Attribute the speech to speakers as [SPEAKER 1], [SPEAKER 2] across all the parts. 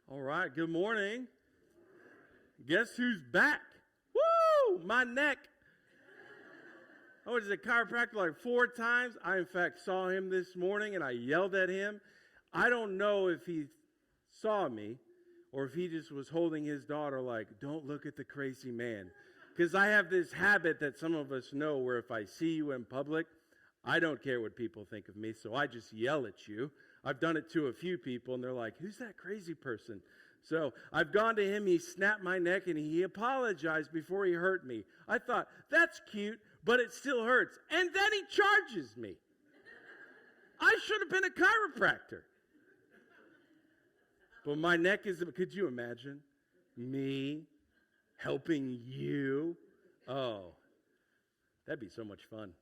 [SPEAKER 1] All right, good morning. Guess who's back? Woo! My neck. I was at a chiropractor like 4 times. I, in fact, saw him this morning and I yelled at him. I don't know if he saw me or if he just was holding his daughter like, don't look at the crazy man. Because I have this habit that some of us know where if I see you in public, I don't care what people think of me, so I just yell at you. I've done it to a few people, and they're like, who's that crazy person? So I've gone to him, he snapped my neck, and he apologized before he hurt me. I thought, that's cute, but it still hurts. And then he charges me. I should have been a chiropractor. But my neck is, could you imagine me helping you? Oh, that'd be so much fun.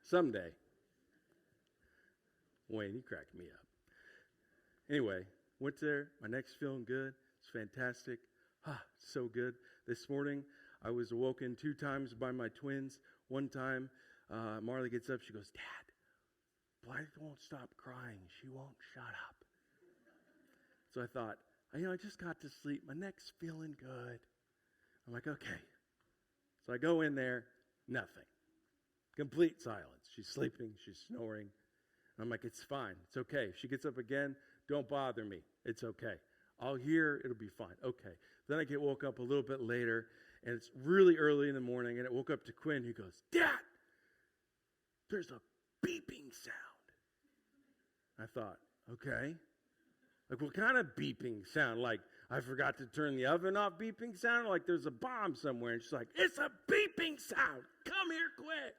[SPEAKER 1] Someday. Wayne, you cracked me up. Anyway, went there. My neck's feeling good. It's fantastic. So good. This morning, I was awoken 2 times by my twins. One time, Marley gets up. She goes, Dad, Blythe won't stop crying. She won't shut up. So I thought, I just got to sleep. My neck's feeling good. I'm like, okay. So I go in there, nothing. Complete silence. She's sleeping. She's snoring. I'm like, it's fine. It's okay. She gets up again. Don't bother me. It's okay. I'll hear. It'll be fine. Okay. Then I get woke up a little bit later, and it's really early in the morning, and it woke up to Quinn. He goes, Dad, there's a beeping sound. I thought, okay. Like, what kind of beeping sound? Like, I forgot to turn the oven off beeping sound? Like, there's a bomb somewhere. And she's like, it's a beeping sound. Come here quick.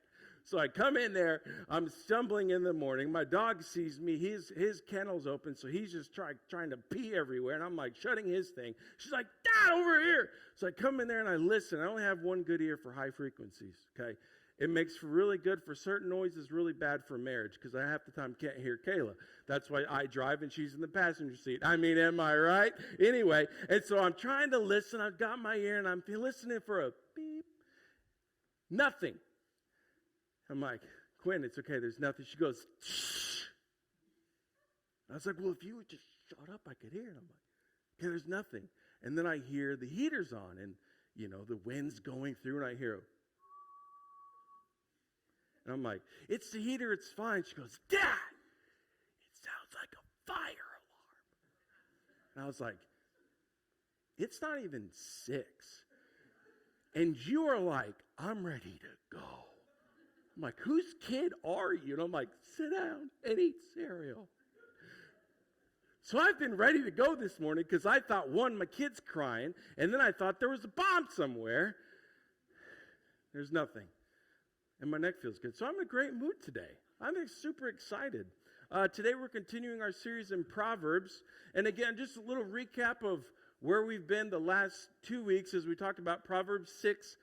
[SPEAKER 1] So I come in there. I'm stumbling in the morning. My dog sees me. His kennel's open, so he's just trying to pee everywhere. And I'm like shutting his thing. She's like, Dad, over here. So I come in there and I listen. I only have one good ear for high frequencies, okay? It makes for really good for certain noises, really bad for marriage, because I half the time can't hear Kayla. That's why I drive and she's in the passenger seat. I mean, am I right? Anyway, and so I'm trying to listen. I've got my ear and I'm listening for a beep. Nothing. I'm like, Quinn, it's okay. There's nothing. She goes, shh. I was like, well, if you would just shut up, I could hear it. I'm like, okay, there's nothing. And then I hear the heater's on and, the wind's going through and I hear and I'm like, it's the heater, it's fine. She goes, Dad, it sounds like a fire alarm. And I was like, it's not even 6. And you are like, I'm ready to go. I'm like, whose kid are you? And I'm like, sit down and eat cereal. So I've been ready to go this morning because I thought, one, my kid's crying, and then I thought there was a bomb somewhere. There's nothing. And my neck feels good. So I'm in a great mood today. I'm super excited. Today we're continuing our series in Proverbs. And again, just a little recap of where we've been the last 2 weeks as we talked about Proverbs 6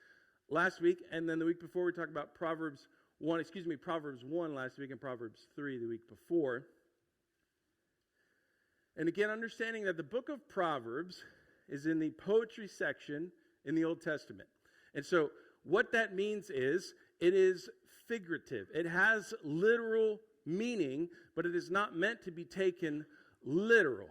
[SPEAKER 1] last week. And then the week before we talked about Proverbs 1 last week and Proverbs 3 the week before. And again, understanding that the book of Proverbs is in the poetry section in the Old Testament. And so what that means is it is figurative. It has literal meaning, but it is not meant to be taken literal.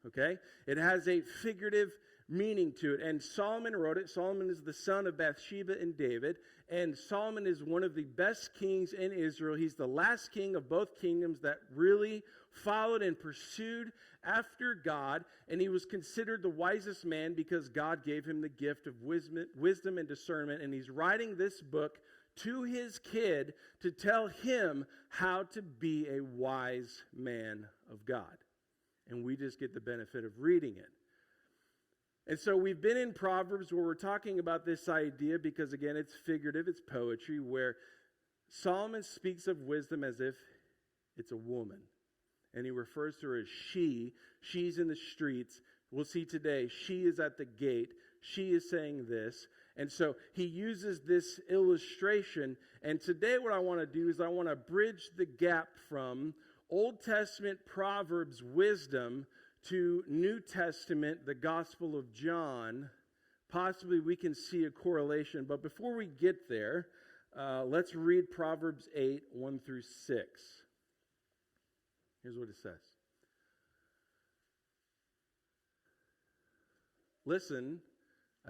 [SPEAKER 1] Okay? It has a figurative meaning to it. And Solomon wrote it. Solomon is the son of Bathsheba and David. And Solomon is one of the best kings in Israel. He's the last king of both kingdoms that really followed and pursued after God. And he was considered the wisest man because God gave him the gift of wisdom and discernment. And he's writing this book to his kid to tell him how to be a wise man of God. And we just get the benefit of reading it. And so we've been in Proverbs where we're talking about this idea because, again, it's figurative, it's poetry, where Solomon speaks of wisdom as if it's a woman. And he refers to her as she. She's in the streets. We'll see today, she is at the gate. She is saying this. And so he uses this illustration. And today what I want to do is I want to bridge the gap from Old Testament Proverbs wisdom to New Testament, the Gospel of John. Possibly we can see a correlation. But before we get there, let's read Proverbs 8, 1 through 6. Here's what it says. Listen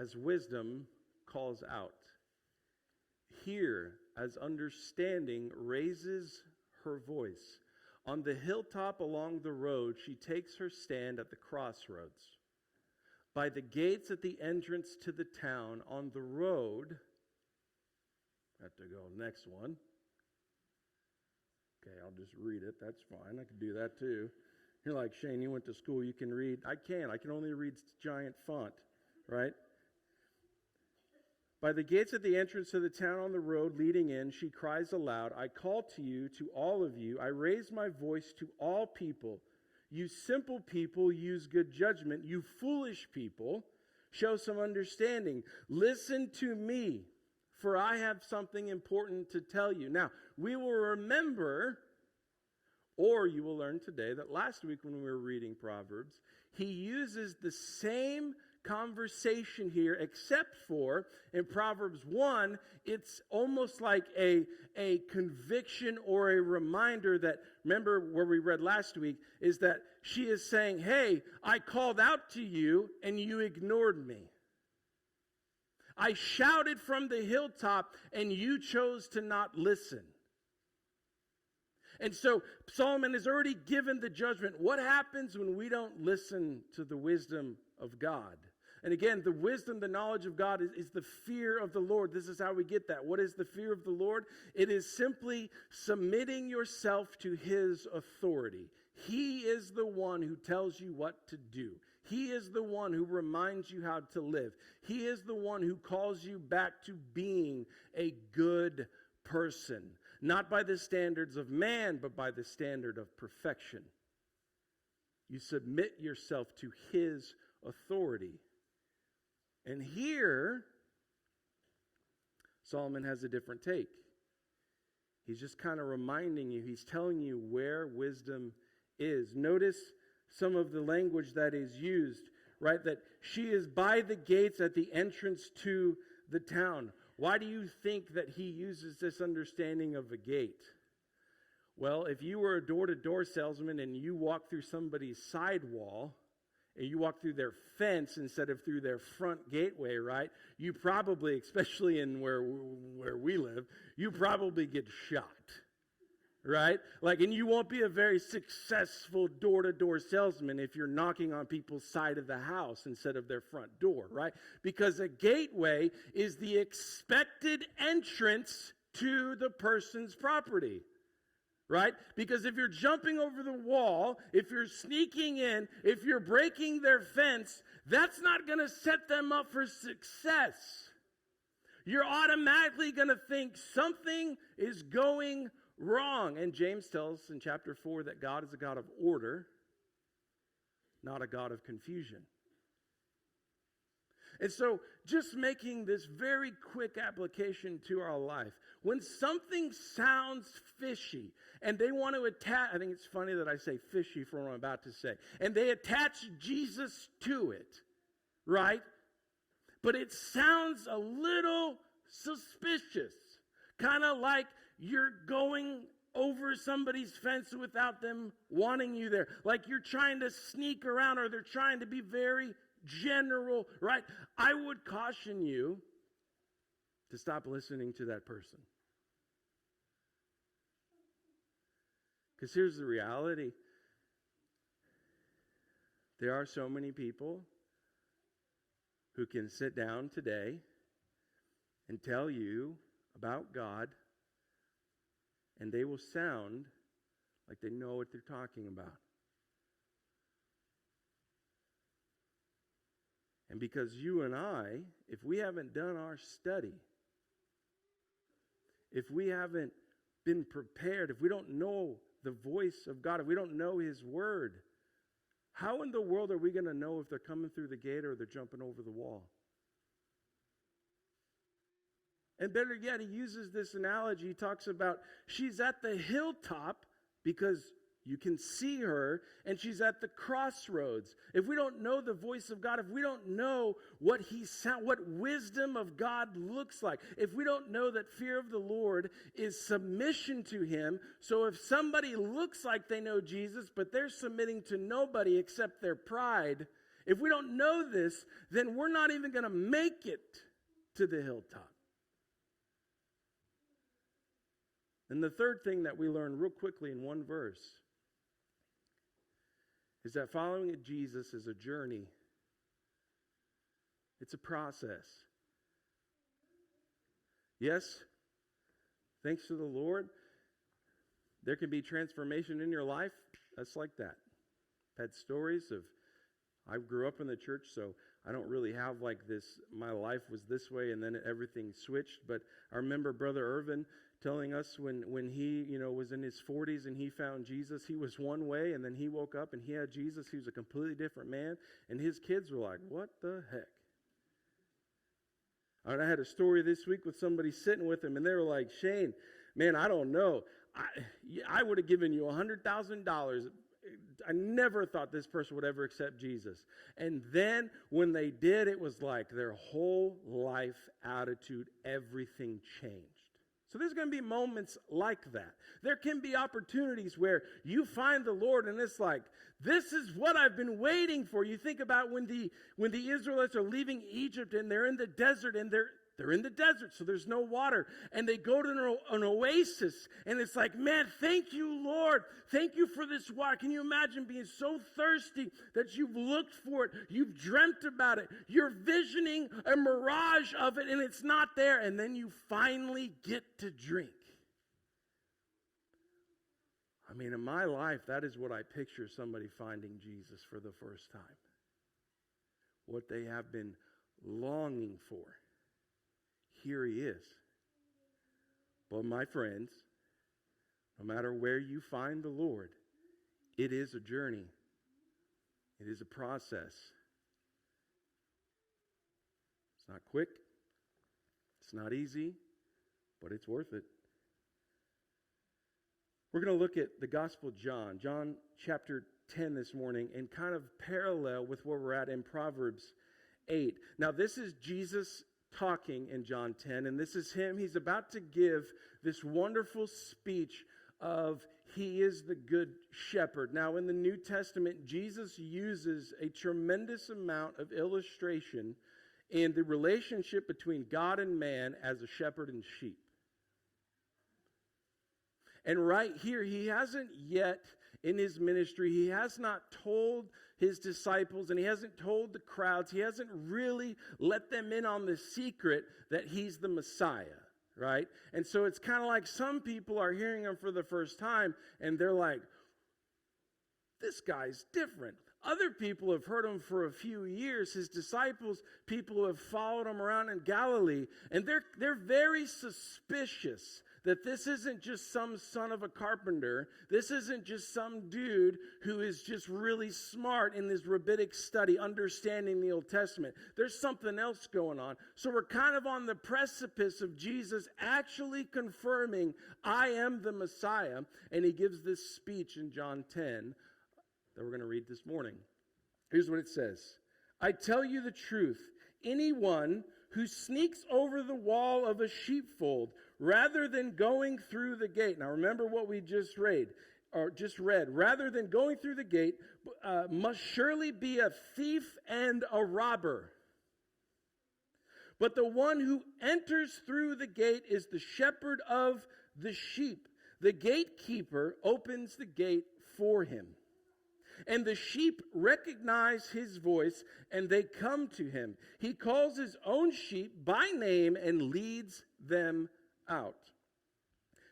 [SPEAKER 1] as wisdom calls out. Hear as understanding raises her voice. On the hilltop along the road, she takes her stand at the crossroads. By the gates at the entrance to the town, on the road, have to go next one. Okay, I'll just read it. That's fine. I can do that too. You're like, Shane, you went to school. You can read. I can only read giant font, right? By the gates at the entrance to the town on the road leading in, she cries aloud, I call to you, to all of you. I raise my voice to all people. You simple people use good judgment. You foolish people show some understanding. Listen to me, for I have something important to tell you. Now, we will remember, or you will learn today, that last week when we were reading Proverbs, he uses the same conversation here, except for in Proverbs 1, it's almost like a conviction or a reminder that, remember where we read last week, is that she is saying, hey, I called out to you and you ignored me. I shouted from the hilltop and you chose to not listen. And so Solomon has already given the judgment. What happens when we don't listen to the wisdom of God? And again, the wisdom, the knowledge of God is the fear of the Lord. This is how we get that. What is the fear of the Lord? It is simply submitting yourself to his authority. He is the one who tells you what to do. He is the one who reminds you how to live. He is the one who calls you back to being a good person. Not by the standards of man, but by the standard of perfection. You submit yourself to his authority. And here, Solomon has a different take. He's just kind of reminding you, he's telling you where wisdom is. Notice some of the language that is used, right? That she is by the gates at the entrance to the town. Why do you think that he uses this understanding of a gate? Well, if you were a door-to-door salesman and you walk through somebody's sidewall, and you walk through their fence instead of through their front gateway, right? You probably, especially in where we live, you probably get shot, right? And you won't be a very successful door-to-door salesman if you're knocking on people's side of the house instead of their front door, right? Because a gateway is the expected entrance to the person's property. Right? Because if you're jumping over the wall, if you're sneaking in, if you're breaking their fence, that's not going to set them up for success. You're automatically going to think something is going wrong. And James tells us in chapter 4 that God is a God of order, not a God of confusion. And so, just making this very quick application to our life. When something sounds fishy, and they want to attach, I think it's funny that I say fishy for what I'm about to say, and they attach Jesus to it, right? But it sounds a little suspicious. Kind of like you're going over somebody's fence without them wanting you there. Like you're trying to sneak around, or they're trying to be very general, right? I would caution you to stop listening to that person. Because here's the reality. There are so many people who can sit down today and tell you about God, and they will sound like they know what they're talking about. And because you and I, if we haven't done our study, if we haven't been prepared, if we don't know the voice of God, if we don't know his word, how in the world are we going to know if they're coming through the gate or they're jumping over the wall? And better yet, he uses this analogy. He talks about she's at the hilltop because You can see her, and she's at the crossroads. If we don't know the voice of God, if we don't know what what wisdom of God looks like, if we don't know that fear of the Lord is submission to Him, so if somebody looks like they know Jesus, but they're submitting to nobody except their pride, if we don't know this, then we're not even going to make it to the hilltop. And the third thing that we learn real quickly in one verse is that following Jesus is a journey. It's a process. Yes, thanks to the Lord, there can be transformation in your life. That's like that. I've had stories of, I grew up in the church, so I don't really have like this, my life was this way and then everything switched. But I remember Brother Irvin telling us when he, was in his 40s and he found Jesus, he was one way, and then he woke up and he had Jesus. He was a completely different man, and his kids were like, what the heck? And I had a story this week with somebody sitting with him, and they were like, Shane, man, I don't know. I would have given you $100,000. I never thought this person would ever accept Jesus. And then when they did, it was like their whole life attitude, everything changed. So there's going to be moments like that. There can be opportunities where you find the Lord and it's like, this is what I've been waiting for. You think about when the Israelites are leaving Egypt and they're in the desert and they're in the desert, so there's no water. And they go to an oasis, and it's like, man, thank you, Lord. Thank you for this water. Can you imagine being so thirsty that you've looked for it, you've dreamt about it, you're visioning a mirage of it, and it's not there, and then you finally get to drink. I mean, in my life, that is what I picture somebody finding Jesus for the first time. What they have been longing for. Here he is. But my friends, no matter where you find the Lord, it is a journey. It is a process. It's not quick. It's not easy, but it's worth it. We're going to look at the Gospel of John, John chapter 10 this morning, and kind of parallel with where we're at in Proverbs 8. Now, this is Jesus talking in John 10, and this is him. He's about to give this wonderful speech of he is the good shepherd. Now, in the New Testament, Jesus uses a tremendous amount of illustration in the relationship between God and man as a shepherd and sheep. And right here, he hasn't yet in his ministry, he has not told his disciples and he hasn't told the crowds, he hasn't really let them in on the secret that he's the Messiah, right? And so it's kind of like some people are hearing him for the first time and they're like, this guy's different. Other people have heard him for a few years. His disciples, people who have followed him around in Galilee, and they're very suspicious that this isn't just some son of a carpenter. This isn't just some dude who is just really smart in his rabbinic study, understanding the Old Testament. There's something else going on. So we're kind of on the precipice of Jesus actually confirming, I am the Messiah. And he gives this speech in John 10 that we're going to read this morning. Here's what it says. I tell you the truth. Anyone who sneaks over the wall of a sheepfold rather than going through the gate. Now remember what we just read. Rather than going through the gate, must surely be a thief and a robber. But the one who enters through the gate is the shepherd of the sheep. The gatekeeper opens the gate for him. And the sheep recognize his voice, and they come to him. He calls his own sheep by name and leads them out.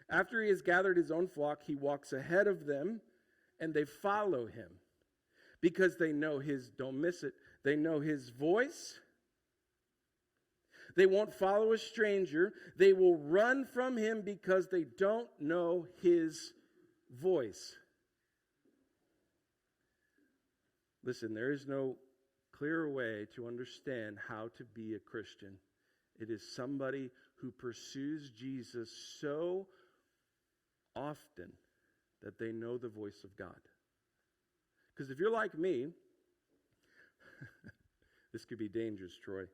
[SPEAKER 1] After he has gathered his own flock, he walks ahead of them, and they follow him. Because they know don't miss it, they know his voice. They won't follow a stranger. They will run from him because they don't know his voice. Listen, there is no clearer way to understand how to be a Christian. It is somebody who pursues Jesus so often that they know the voice of God. Because if you're like me, this could be dangerous, Troy.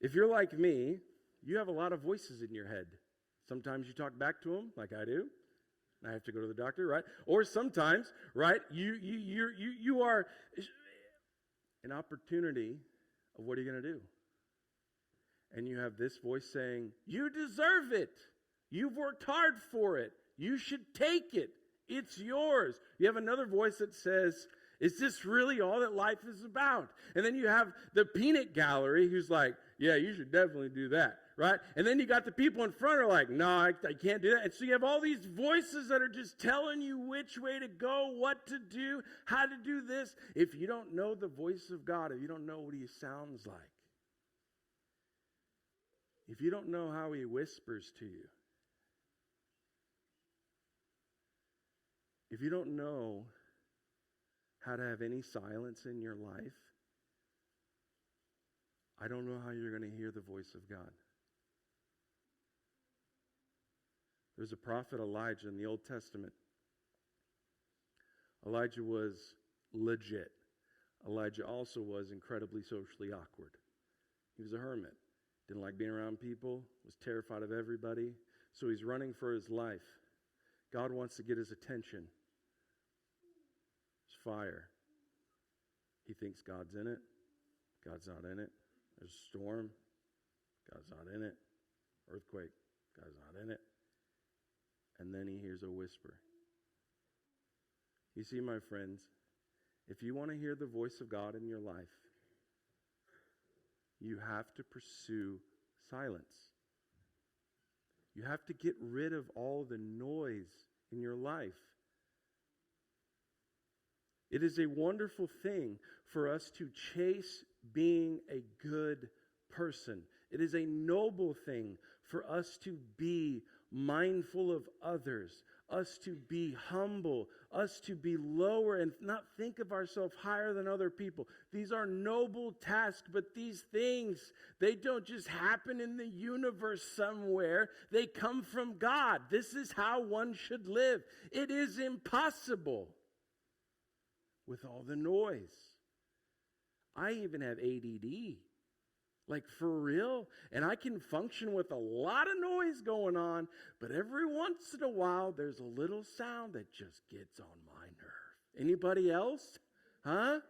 [SPEAKER 1] If you're like me, you have a lot of voices in your head. Sometimes you talk back to them, like I do. I have to go to the doctor, right? Or sometimes, right, you are an opportunity of what are you going to do? And you have this voice saying, you deserve it. You've worked hard for it. You should take it. It's yours. You have another voice that says, is this really all that life is about? And then you have the peanut gallery who's like, yeah, you should definitely do that, right? And then you got the people in front who are like, no, I can't do that. And so you have all these voices that are just telling you which way to go, what to do, how to do this. If you don't know the voice of God, if you don't know what he sounds like, if you don't know how he whispers to you, if you don't know how to have any silence in your life, I don't know how you're going to hear the voice of God. There's a prophet Elijah in the Old Testament. Elijah was legit. Elijah also was incredibly socially awkward. He was a hermit. Didn't like being around people. Was terrified of everybody. So he's running for his life. God wants to get his attention. There's fire. He thinks God's in it. God's not in it. There's a storm. God's not in it. Earthquake. God's not in it. And then he hears a whisper. You see, my friends, if you want to hear the voice of God in your life, you have to pursue silence. You have to get rid of all the noise in your life. It is a wonderful thing for us to chase being a good person. It is a noble thing for us to be mindful of others, us to be humble, us to be lower and not think of ourselves higher than other people. These are noble tasks, but these things, they don't just happen in the universe somewhere. They come from God. This is how one should live. It is impossible with all the noise. I even have ADD. Like for real. And I can function with a lot of noise going on, but every once in a while there's a little sound that just gets on my nerve. Anybody else? Huh?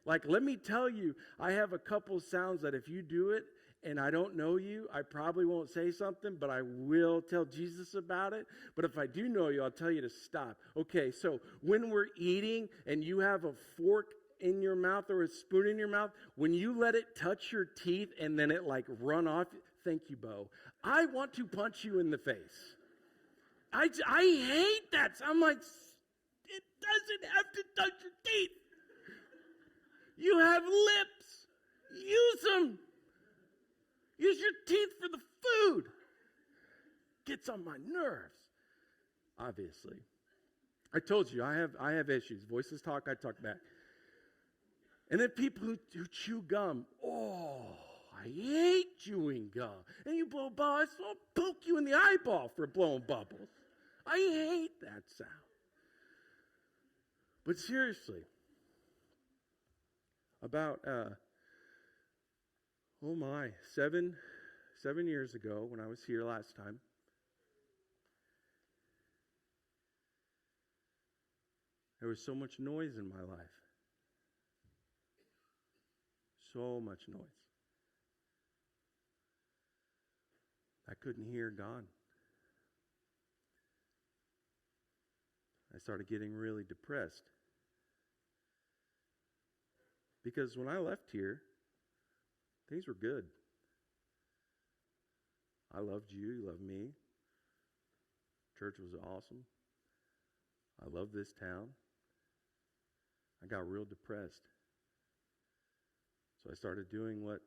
[SPEAKER 1] Like, let me tell you, I have a couple sounds that if you do it and I don't know you, I probably won't say something, but I will tell Jesus about it. But if I do know you, I'll tell you to stop. Okay, so when we're eating and you have a fork in your mouth or a spoon in your mouth, when you let it touch your teeth and then it like run off, thank you, Bo. I want to punch you in the face. I hate that. I'm like, it doesn't have to touch your teeth. You have lips. Use them. Use your teeth for the food. Gets on my nerves. Obviously. I told you, I have issues. Voices talk, I talk back. And then people who chew gum. Oh, I hate chewing gum. And you blow bubbles, I'll poke you in the eyeball for blowing bubbles. I hate that sound. But seriously, about, 7 years ago when I was here last time, there was so much noise in my life. So much noise. I couldn't hear God. I started getting really depressed. Because when I left here, things were good. I loved you, you loved me. Church was awesome. I loved this town. I got real depressed. So I started doing what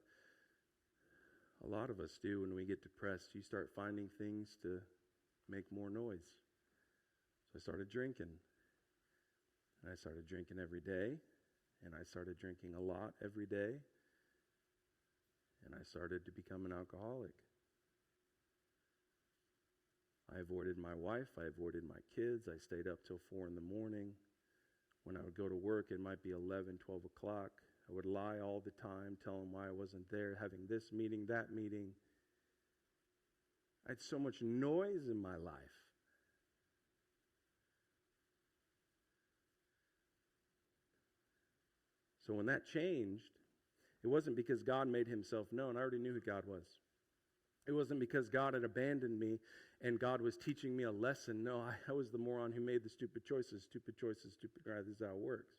[SPEAKER 1] a lot of us do when we get depressed. You start finding things to make more noise. So I started drinking. And I started drinking every day. And I started drinking a lot every day. And I started to become an alcoholic. I avoided my wife. I avoided my kids. I stayed up till 4 in the morning. When I would go to work, it might be 11, 12 o'clock. I would lie all the time, tell them why I wasn't there, having this meeting, that meeting. I had so much noise in my life. So when that changed, it wasn't because God made himself known. I already knew who God was. It wasn't because God had abandoned me and God was teaching me a lesson. No, I was the moron who made the stupid choices. Stupid choices, stupid. Right, this is how it works.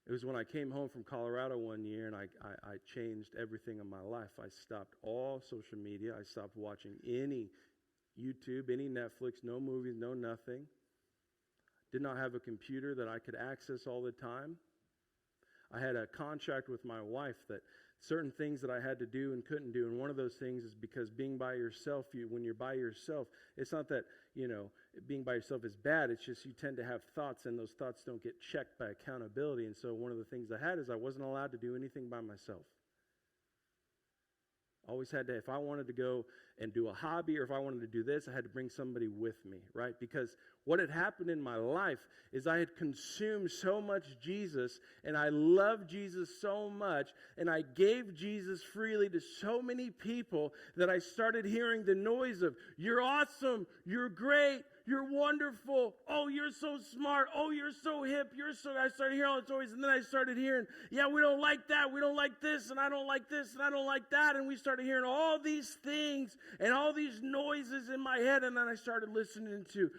[SPEAKER 1] It was when I came home from Colorado one year and I changed everything in my life. I stopped all social media. I stopped watching any YouTube, any Netflix, no movies, no nothing. Did not have a computer that I could access all the time. I had a contract with my wife that certain things that I had to do and couldn't do. And one of those things is because being by yourself, when you're by yourself, it's not that, being by yourself is bad. It's just you tend to have thoughts and those thoughts don't get checked by accountability. And so one of the things I had is I wasn't allowed to do anything by myself. Always had to, if I wanted to go and do a hobby or if I wanted to do this, I had to bring somebody with me, right? Because what had happened in my life is I had consumed so much Jesus and I loved Jesus so much and I gave Jesus freely to so many people that I started hearing the noise of, you're awesome, you're great, you're wonderful, oh, you're so smart, oh, you're so hip, I started hearing all the noise, and then I started hearing, yeah, we don't like that, we don't like this, and I don't like this, and I don't like that, and we started hearing all these things, and all these noises in my head, and then I started listening to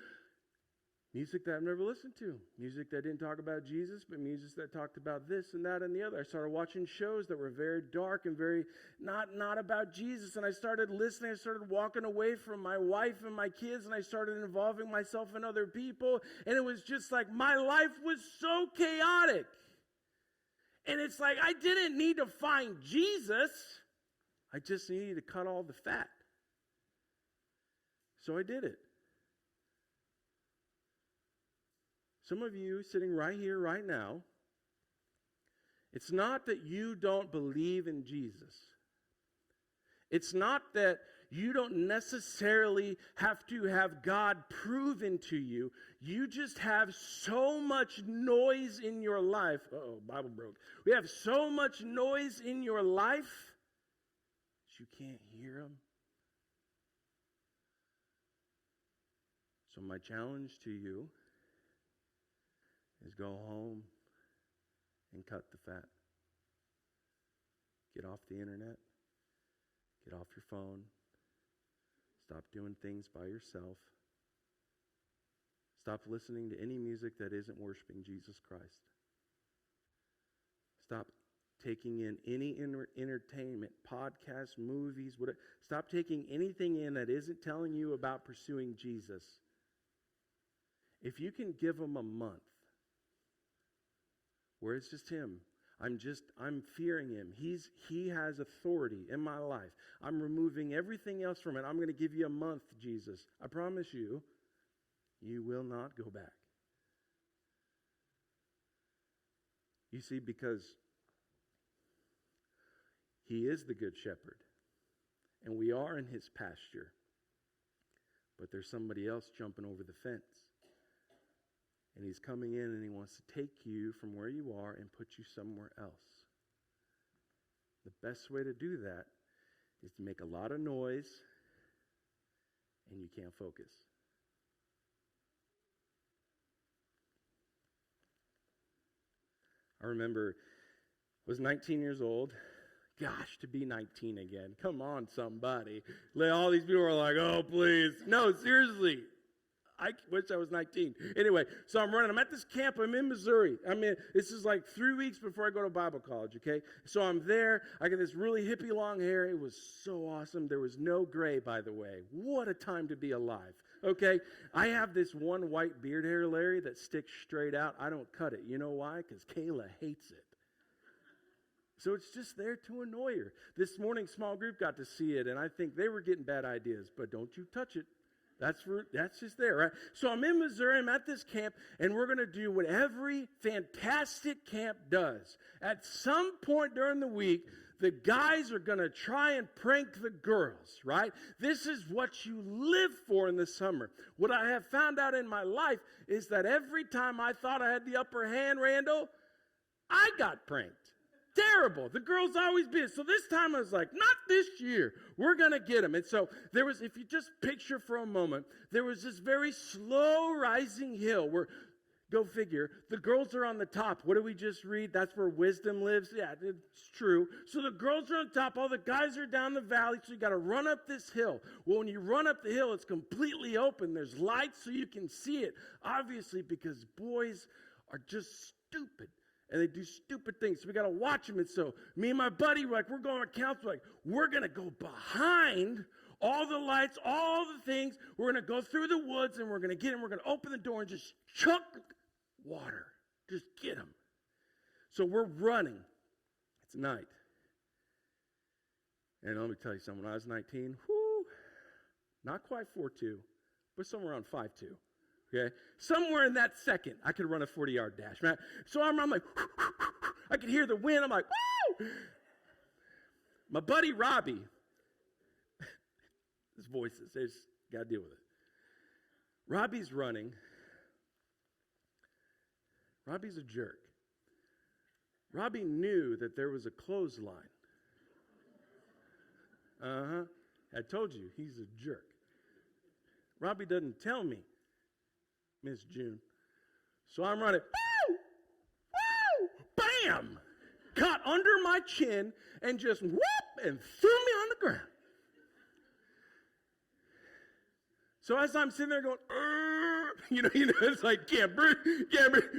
[SPEAKER 1] music that I've never listened to. Music that didn't talk about Jesus, but music that talked about this and that and the other. I started watching shows that were very dark and very not about Jesus. And I started listening. I started walking away from my wife and my kids. And I started involving myself in other people. And it was just like my life was so chaotic. And it's like I didn't need to find Jesus. I just needed to cut all the fat. So I did it. Some of you sitting right here, right now, it's not that you don't believe in Jesus. It's not that you don't necessarily have to have God proven to you. You just have so much noise in your life. Uh-oh, Bible broke. We have so much noise in your life that you can't hear Him. So my challenge to you is go home and cut the fat. Get off the internet. Get off your phone. Stop doing things by yourself. Stop listening to any music that isn't worshiping Jesus Christ. Stop taking in any entertainment, podcasts, movies, whatever. Stop taking anything in that isn't telling you about pursuing Jesus. If you can give Him a month, where it's just Him. I'm fearing Him. He has authority in my life. I'm removing everything else from it. I'm going to give you a month, Jesus. I promise you, you will not go back. You see, because He is the good shepherd, and we are in His pasture, but there's somebody else jumping over the fence. And He's coming in and He wants to take you from where you are and put you somewhere else. The best way to do that is to make a lot of noise and you can't focus. I remember I was 19 years old. Gosh, to be 19 again. Come on, somebody. All these people are like, oh, please. No, seriously. I wish I was 19. Anyway, so I'm running. I'm at this camp. I'm in Missouri. This is like 3 weeks before I go to Bible college, okay? So I'm there. I got this really hippie long hair. It was so awesome. There was no gray, by the way. What a time to be alive, okay? I have this one white beard hair, Larry, that sticks straight out. I don't cut it. You know why? Because Kayla hates it. So it's just there to annoy her. This morning, small group got to see it, and I think they were getting bad ideas, but don't you touch it. That's just there, right? So I'm in Missouri. I'm at this camp, and we're going to do what every fantastic camp does. At some point during the week, the guys are going to try and prank the girls, right? This is what you live for in the summer. What I have found out in my life is that every time I thought I had the upper hand, Randall, I got pranked. Terrible. The girls always been. So this time I was like, not this year. We're going to get them. And so there was, if you just picture for a moment, there was this very slow rising hill where, go figure, the girls are on the top. What did we just read? That's where wisdom lives. Yeah, it's true. So the girls are on top. All the guys are down the valley. So you got to run up this hill. Well, when you run up the hill, it's completely open. There's lights so you can see it. Obviously, because boys are just stupid. And they do stupid things. So we got to watch them. And so me and my buddy, we're going to council, we're going to go behind all the lights, all the things. We're going to go through the woods and we're going to get them. We're going to open the door and just chuck water. Just get them. So we're running. It's night. And let me tell you something. When I was 19, not quite 4.2, but somewhere around 5.2. Okay? Somewhere in that second, I could run a 40-yard dash. Man. So I'm like, I could hear the wind. I'm like, woo! My buddy Robbie, his voices, they just got to deal with it. Robbie's running. Robbie's a jerk. Robbie knew that there was a clothesline. I told you, he's a jerk. Robbie doesn't tell me. Miss June. So I'm running. Woo! Woo! Bam! Caught under my chin and just whoop and threw me on the ground. So as I'm sitting there going, it's like, can't breathe.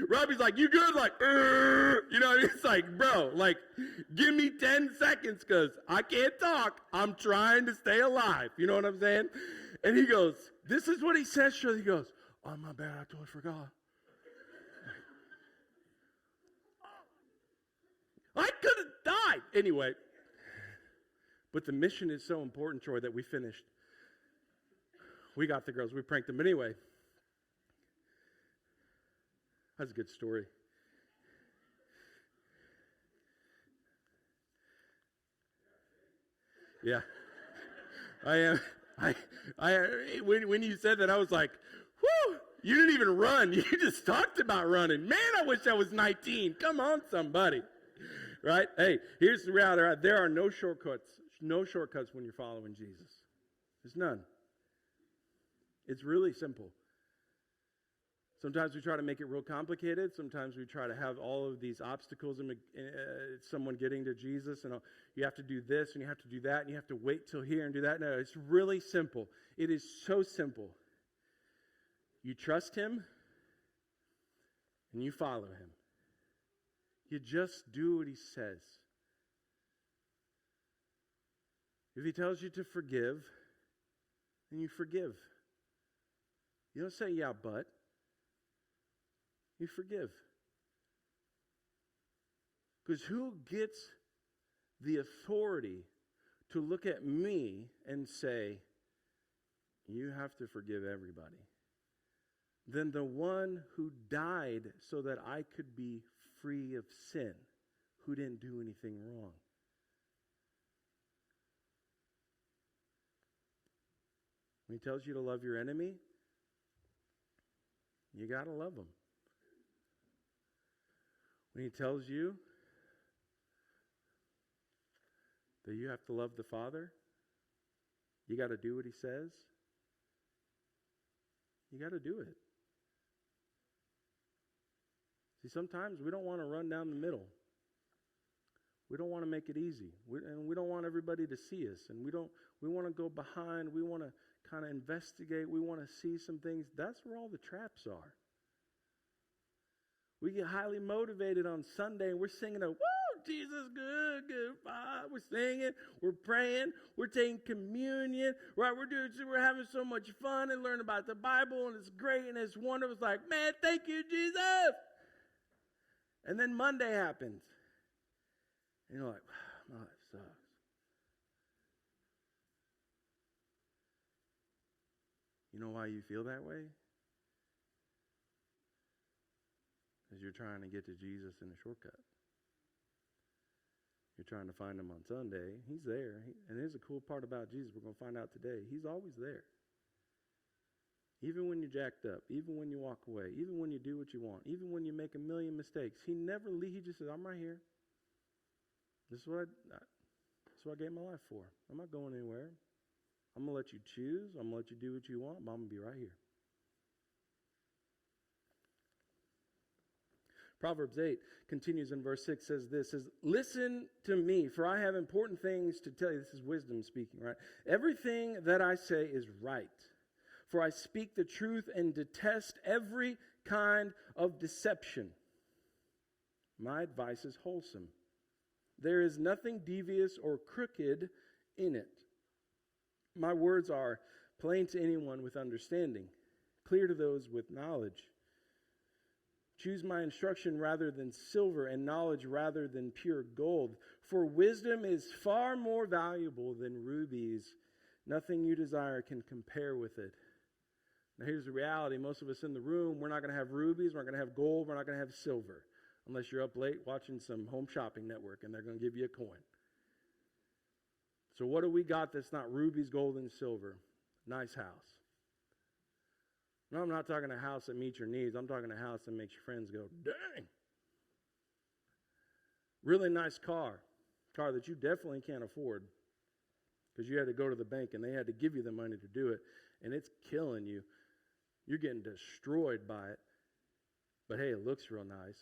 [SPEAKER 1] Robbie's like, you good? Like, it's like, bro, like, give me 10 seconds because I can't talk. I'm trying to stay alive. You know what I'm saying? And he goes, this is what he says. Sure, he goes, oh, my bad, I totally forgot. I could have died. Anyway, but the mission is so important, Troy, that we finished. We got the girls. We pranked them. But anyway, that's a good story. Yeah. I am. When you said that, I was like, whew, you didn't even run. You just talked about running. Man, I wish I was 19. Come on, somebody. Right? Hey, here's the reality. Right? There are no shortcuts. No shortcuts when you're following Jesus. There's none. It's really simple. Sometimes we try to make it real complicated. Sometimes we try to have all of these obstacles in someone getting to Jesus. And you have to do this and you have to do that and you have to wait till here and do that. No, it's really simple. It is so simple. You trust him and you follow him. You just do what he says. If he tells you to forgive, then you forgive. You don't say, yeah, but. You forgive. Because who gets the authority to look at me and say, you have to forgive everybody? Than the one who died so that I could be free of sin, who didn't do anything wrong. When he tells you to love your enemy, you got to love them. When he tells you that you have to love the Father, you got to do what he says. You got to do it. See, sometimes we don't want to run down the middle. We don't want to make it easy. And we don't want everybody to see us. And we want to go behind. We want to kind of investigate. We want to see some things. That's where all the traps are. We get highly motivated on Sunday and we're singing woo, Jesus good, good Father. We're singing, we're praying, we're taking communion, right? We're having so much fun and learning about the Bible and it's great and it's wonderful. It's like, man, thank you, Jesus. And then Monday happens. And you're like, wow, that sucks. You know why you feel that way? Because you're trying to get to Jesus in a shortcut. You're trying to find him on Sunday. He's there. And here's the cool part about Jesus we're going to find out today. He's always there. Even when you're jacked up, even when you walk away, even when you do what you want, even when you make a million mistakes, he never leaves. He just says, I'm right here. This is what I gave my life for. I'm not going anywhere. I'm going to let you choose. I'm going to let you do what you want, but I'm going to be right here. Proverbs 8 continues in verse 6, says this, says, listen to me, for I have important things to tell you. This is wisdom speaking, right? Everything that I say is right, for I speak the truth and detest every kind of deception. My advice is wholesome. There is nothing devious or crooked in it. My words are plain to anyone with understanding, clear to those with knowledge. Choose my instruction rather than silver, and knowledge rather than pure gold. For wisdom is far more valuable than rubies. Nothing you desire can compare with it. Now here's the reality. Most of us in the room, we're not going to have rubies, we're not going to have gold, we're not going to have silver. Unless you're up late watching some Home Shopping Network and they're going to give you a coin. So what do we got that's not rubies, gold, and silver? Nice house. No, I'm not talking a house that meets your needs. I'm talking a house that makes your friends go, dang. Really nice car that you definitely can't afford because you had to go to the bank and they had to give you the money to do it, and it's killing you. You're getting destroyed by it. But hey, it looks real nice.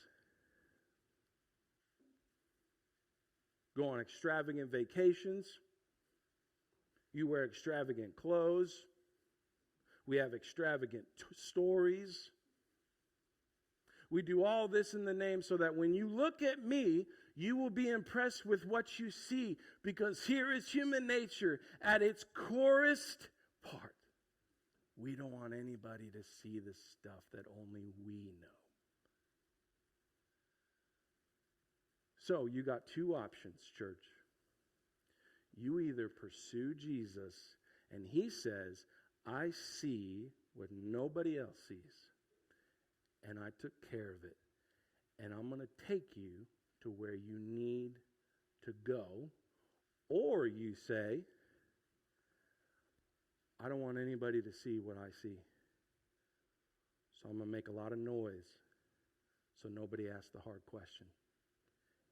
[SPEAKER 1] Go on extravagant vacations. You wear extravagant clothes. We have extravagant stories. We do all this in the name so that when you look at me, you will be impressed with what you see, because here is human nature at its corest part. We don't want anybody to see the stuff that only we know. So you got two options, church. You either pursue Jesus, and he says, I see what nobody else sees, and I took care of it, and I'm going to take you to where you need to go. Or you say, I don't want anybody to see what I see, so I'm going to make a lot of noise so nobody asks the hard question.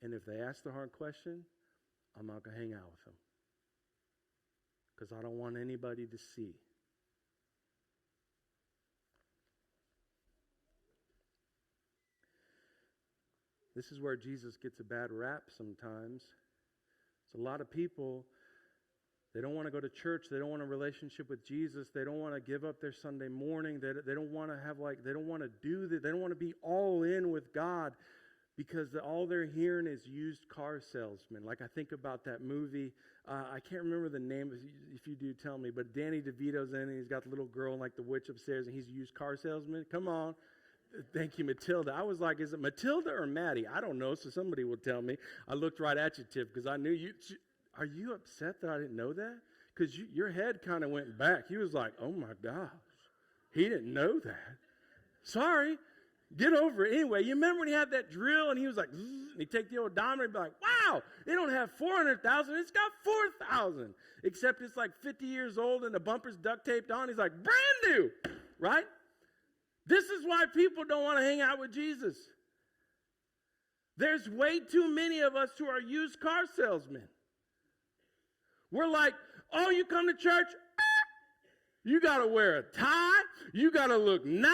[SPEAKER 1] And if they ask the hard question, I'm not going to hang out with them, because I don't want anybody to see. This is where Jesus gets a bad rap sometimes. So a lot of people, they don't want to go to church. They don't want a relationship with Jesus. They don't want to give up their Sunday morning. They don't want to have they don't want to do that. They don't want to be all in with God, because all they're hearing is used car salesmen. Like I think about that movie. I can't remember the name. If you do, tell me. But Danny DeVito's in it. He's got the little girl like the witch upstairs, and he's a used car salesman. Come on. Thank you, Matilda. I was like, is it Matilda or Maddie? I don't know, so somebody will tell me. I looked right at you, Tiff, because I knew you. Are you upset that I didn't know that? Because your head kind of went back. You was like, oh, my gosh. He didn't know that. Sorry. Get over it. Anyway, you remember when he had that drill, and he was like, and he'd take the odometer and be like, wow, they don't have 400,000. It's got 4,000. Except it's like 50 years old, and the bumper's duct taped on. He's like, brand new. Right? This is why people don't want to hang out with Jesus. There's way too many of us who are used car salesmen. We're like, oh, you come to church? You got to wear a tie. You got to look nice.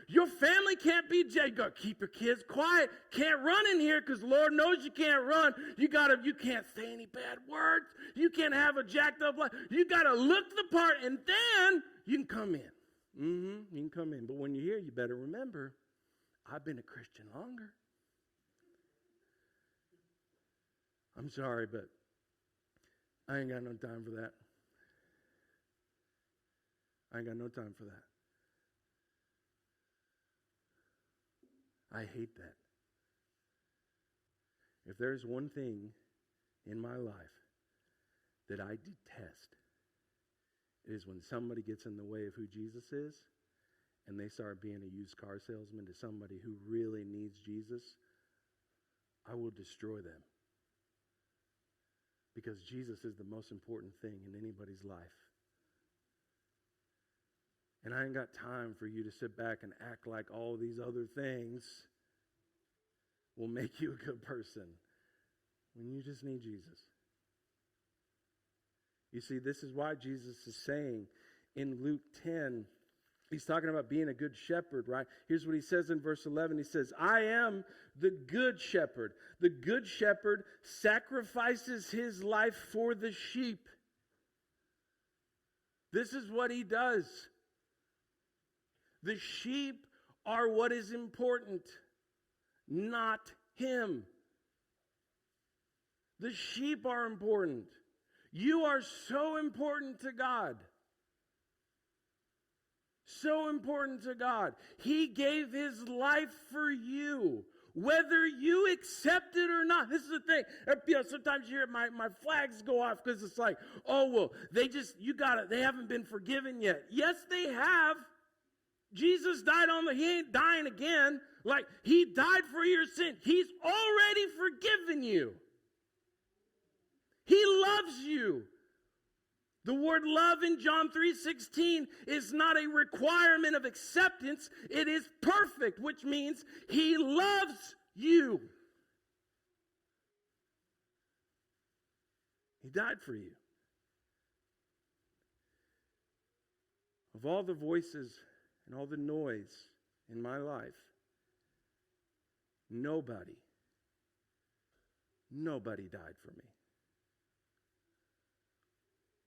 [SPEAKER 1] Your family can't be jacked. You got to keep your kids quiet. Can't run in here because Lord knows you can't run. You can't say any bad words. You can't have a jacked up life. You got to look the part, and then you can come in. You can come in. But when you're here, you better remember, I've been a Christian longer. I'm sorry, but I ain't got no time for that. I ain't got no time for that. I hate that. If there's one thing in my life that I detest, it is when somebody gets in the way of who Jesus is and they start being a used car salesman to somebody who really needs Jesus. I will destroy them. because Jesus is the most important thing in anybody's life. And I ain't got time for you to sit back and act like all these other things will make you a good person when you just need Jesus. You see, this is why Jesus is saying in Luke 10, he's talking about being a good shepherd, right? Here's what he says in verse 11. He says, I am the good shepherd. The good shepherd sacrifices his life for the sheep. This is what he does. The sheep are what is important, not him. The sheep are important. You are so important to God. So important to God. He gave his life for you, whether you accept it or not. This is the thing. Sometimes you hear my flags go off because it's like, oh, well, they haven't been forgiven yet. Yes, they have. Jesus died he ain't dying again. Like, he died for your sin. He's already forgiven you. He loves you. The word love in John 3:16 is not a requirement of acceptance. It is perfect, which means he loves you. He died for you. Of all the voices and all the noise in my life, nobody died for me.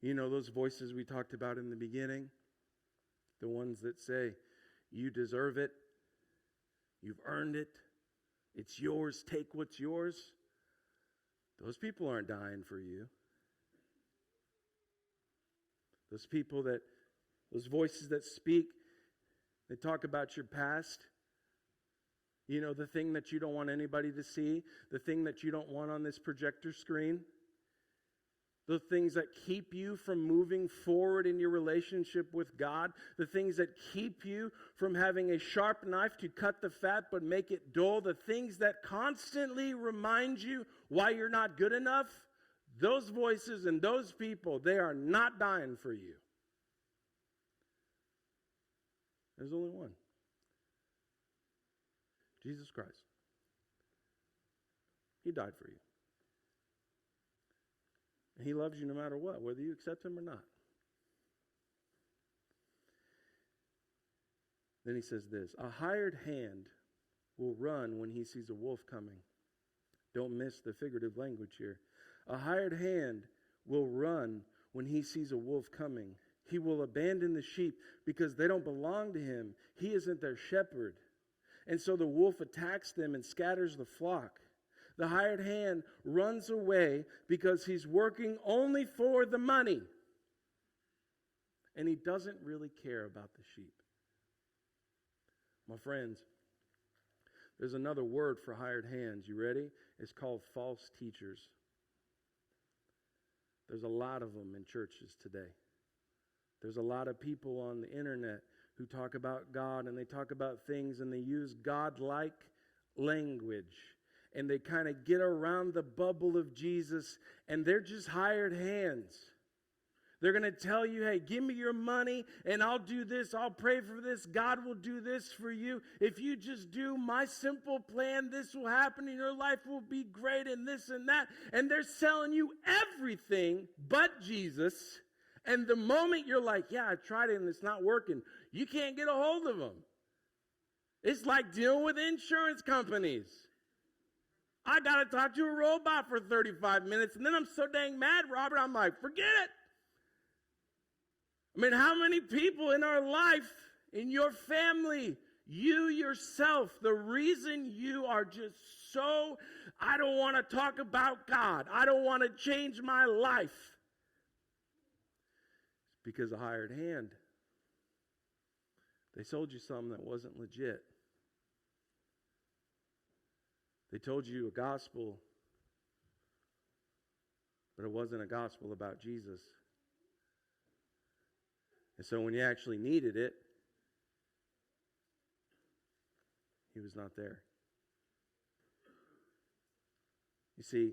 [SPEAKER 1] You know those voices we talked about in the beginning? The ones that say, you deserve it, you've earned it, it's yours, take what's yours. Those people aren't dying for you. Those voices that speak, they talk about your past. You know, the thing that you don't want anybody to see, the thing that you don't want on this projector screen. The things that keep you from moving forward in your relationship with God. The things that keep you from having a sharp knife to cut the fat but make it dull. The things that constantly remind you why you're not good enough. Those voices and those people, they are not dying for you. There's only one. Jesus Christ. He died for you. And he loves you no matter what, whether you accept him or not. Then he says this, a hired hand will run when he sees a wolf coming. Don't miss the figurative language here. A hired hand will run when he sees a wolf coming. He will abandon the sheep because they don't belong to him. He isn't their shepherd. And so the wolf attacks them and scatters the flock. The hired hand runs away because he's working only for the money. And he doesn't really care about the sheep. My friends, there's another word for hired hands. You ready? It's called false teachers. There's a lot of them in churches today. There's a lot of people on the internet who talk about God and they talk about things and they use God-like language. And they kind of get around the bubble of Jesus, and they're just hired hands. They're going to tell you, hey, give me your money, and I'll do this. I'll pray for this. God will do this for you. If you just do my simple plan, this will happen, and your life will be great, and this and that. And they're selling you everything but Jesus. And the moment you're like, yeah, I tried it, and it's not working, you can't get a hold of them. It's like dealing with insurance companies. I got to talk to a robot for 35 minutes, and then I'm so dang mad, Robert, I'm like, forget it. I mean, how many people in our life, in your family, you yourself, the reason you are just so, I don't want to talk about God, I don't want to change my life, it's because a hired hand. They sold you something that wasn't legit. They told you a gospel, but it wasn't a gospel about Jesus. And so when you actually needed it, he was not there. You see,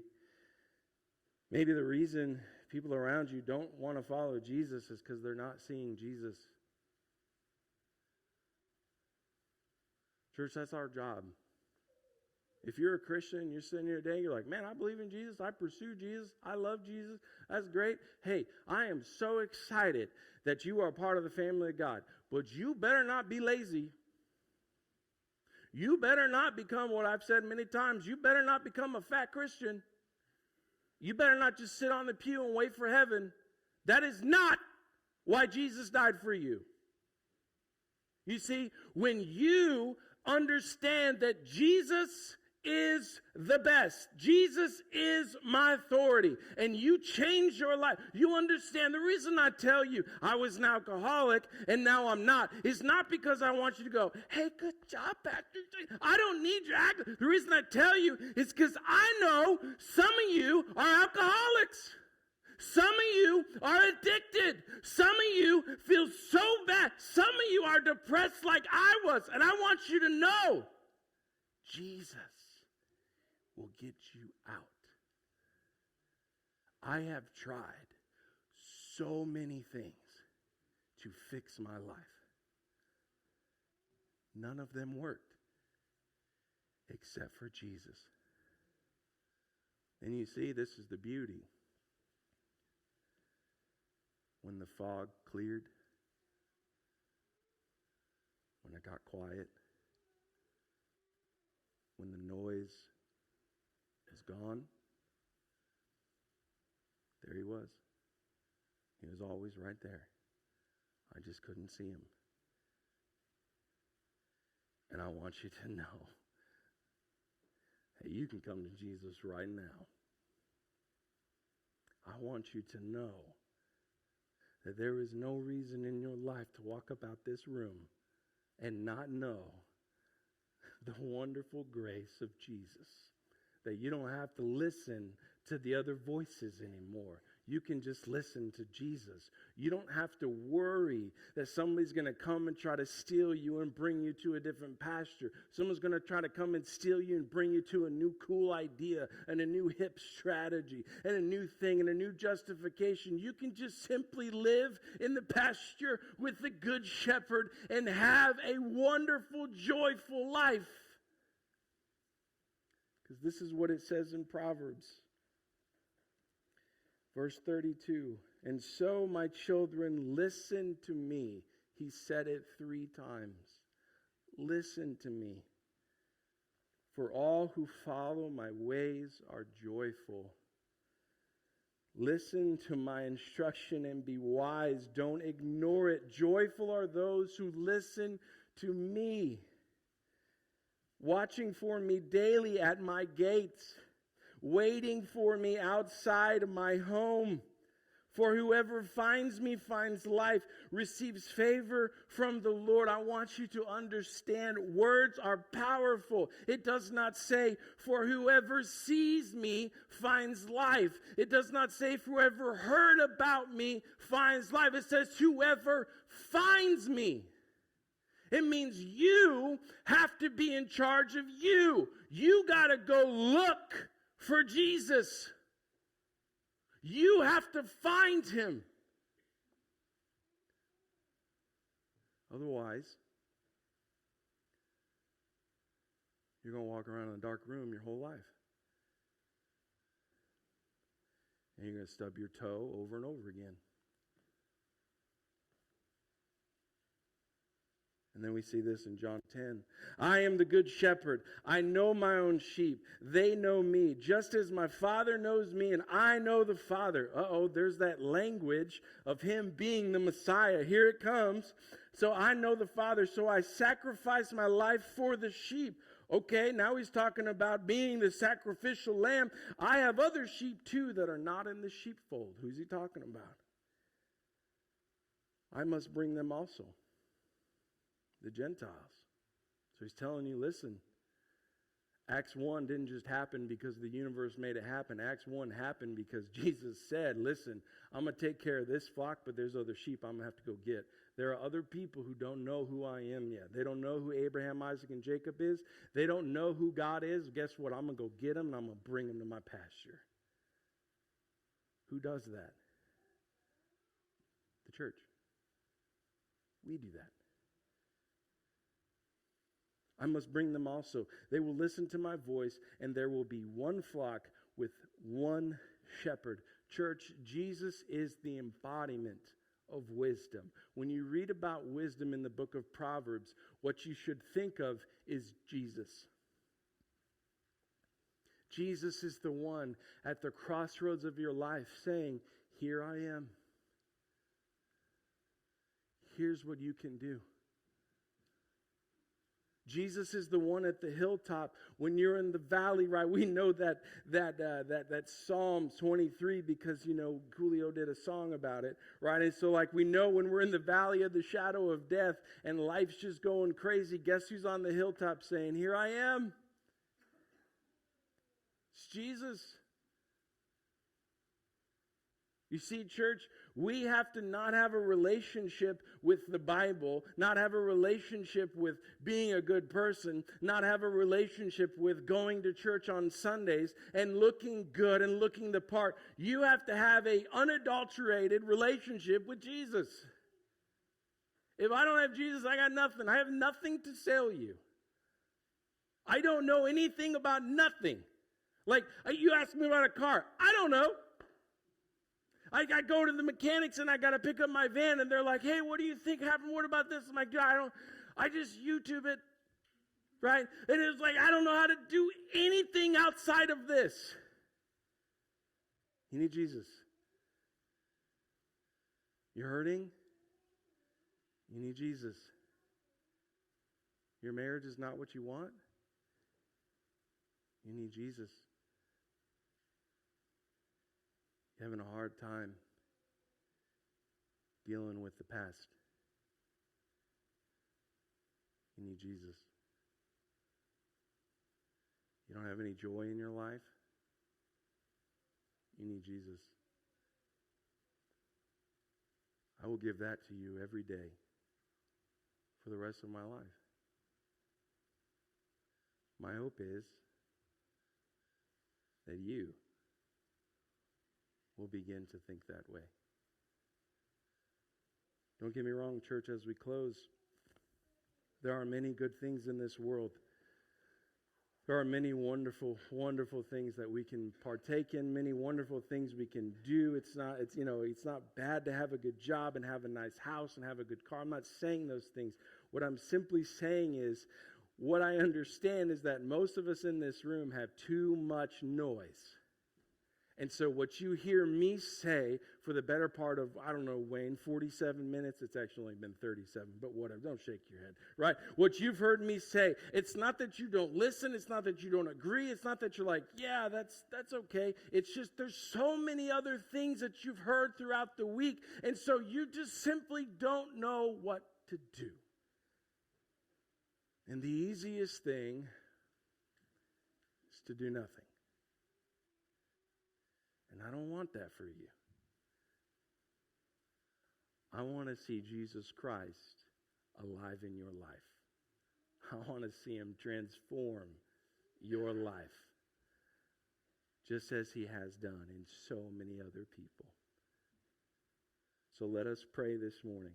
[SPEAKER 1] Maybe the reason people around you don't want to follow Jesus is because they're not seeing Jesus. Church, that's our job. If you're a Christian, you're sitting here today, you're like, man, I believe in Jesus. I pursue Jesus. I love Jesus. That's great. Hey, I am so excited that you are a part of the family of God. But you better not be lazy. You better not become what I've said many times. You better not become a fat Christian. You better not just sit on the pew and wait for heaven. That is not why Jesus died for you. You see, when you understand that Jesus is the best, Jesus is my authority, and you change your life, you understand the reason I tell you I was an alcoholic and now I'm not is not because I want you to go, hey, good job, Pastor. I don't need your act. The reason I tell you is because I know some of you are alcoholics. Some of you are addicted. Some of you feel so bad. Some of you are depressed like I was. And I want you to know, Jesus will get you out. I have tried so many things to fix my life. None of them worked except for Jesus. And you see, this is the beauty. When the fog cleared, when it got quiet, when the noise is gone, there he was. He was always right there. I just couldn't see him. And I want you to know that you can come to Jesus right now. I want you to know that there is no reason in your life to walk about this room and not know the wonderful grace of Jesus. That you don't have to listen to the other voices anymore. You can just listen to Jesus. You don't have to worry that somebody's going to come and try to steal you and bring you to a different pasture. Someone's going to try to come and steal you and bring you to a new cool idea and a new hip strategy and a new thing and a new justification. You can just simply live in the pasture with the Good Shepherd and have a wonderful, joyful life. Because this is what it says in Proverbs. Verse 32, and so my children, listen to me. He said it 3 times. Listen to me. For all who follow my ways are joyful. Listen to my instruction and be wise. Don't ignore it. Joyful are those who listen to me, watching for me daily at my gates, waiting for me outside of my home. For whoever finds me finds life, receives favor from the Lord. I want you to understand, words are powerful. It does not say, for whoever sees me finds life. It does not say, for whoever heard about me finds life. It says, whoever finds me. It means you have to be in charge of you. You got to go look for Jesus. You have to find him. Otherwise, you're going to walk around in a dark room your whole life. And you're going to stub your toe over and over again. And then we see this in John 10. I am the good shepherd. I know my own sheep. They know me, just as my Father knows me, and I know the Father. There's that language of him being the Messiah. Here it comes. So I know the Father, so I sacrifice my life for the sheep. Okay, now he's talking about being the sacrificial lamb. I have other sheep too that are not in the sheepfold. Who's he talking about? I must bring them also. The Gentiles. So he's telling you, listen, Acts 1 didn't just happen because the universe made it happen. Acts 1 happened because Jesus said, listen, I'm going to take care of this flock, but there's other sheep I'm going to have to go get. There are other people who don't know who I am yet. They don't know who Abraham, Isaac, and Jacob is. They don't know who God is. Guess what? I'm going to go get them, and I'm going to bring them to my pasture. Who does that? The church. We do that. I must bring them also. They will listen to my voice, and there will be one flock with one shepherd. Church, Jesus is the embodiment of wisdom. When you read about wisdom in the book of Proverbs, what you should think of is Jesus. Jesus is the one at the crossroads of your life saying, here I am. Here's what you can do. Jesus is the one at the hilltop when you're in the valley, right? We know that Psalm 23 because, Coolio did a song about it, right? And so like we know when we're in the valley of the shadow of death and life's just going crazy, guess who's on the hilltop saying, here I am? It's Jesus. You see, church, we have to not have a relationship with the Bible, not have a relationship with being a good person, not have a relationship with going to church on Sundays and looking good and looking the part. You have to have an unadulterated relationship with Jesus. If I don't have Jesus, I got nothing. I have nothing to sell you. I don't know anything about nothing. Like, you ask me about a car. I don't know. I go to the mechanics and I got to pick up my van and they're like, hey, what do you think happened? What about this? I'm like, I just YouTube it, right? And it's like, I don't know how to do anything outside of this. You need Jesus. You're hurting? You need Jesus. Your marriage is not what you want? You need Jesus. You're having a hard time dealing with the past. You need Jesus. You don't have any joy in your life? You need Jesus. I will give that to you every day for the rest of my life. My hope is that you will begin to think that way. Don't get me wrong, church, as we close, there are many good things in this world. There are many wonderful, wonderful things that we can partake in, many wonderful things we can do. It's not bad to have a good job and have a nice house and have a good car. I'm not saying those things. What I'm simply saying is, what I understand is that most of us in this room have too much noise. And so what you hear me say for the better part of, Wayne, 47 minutes, it's actually only been 37, but whatever, don't shake your head, right? What you've heard me say, it's not that you don't listen, it's not that you don't agree, it's not that you're like, yeah, that's okay. It's just there's so many other things that you've heard throughout the week, and so you just simply don't know what to do. And the easiest thing is to do nothing. And I don't want that for you. I want to see Jesus Christ alive in your life. I want to see him transform your life, just as he has done in so many other people. So let us pray this morning.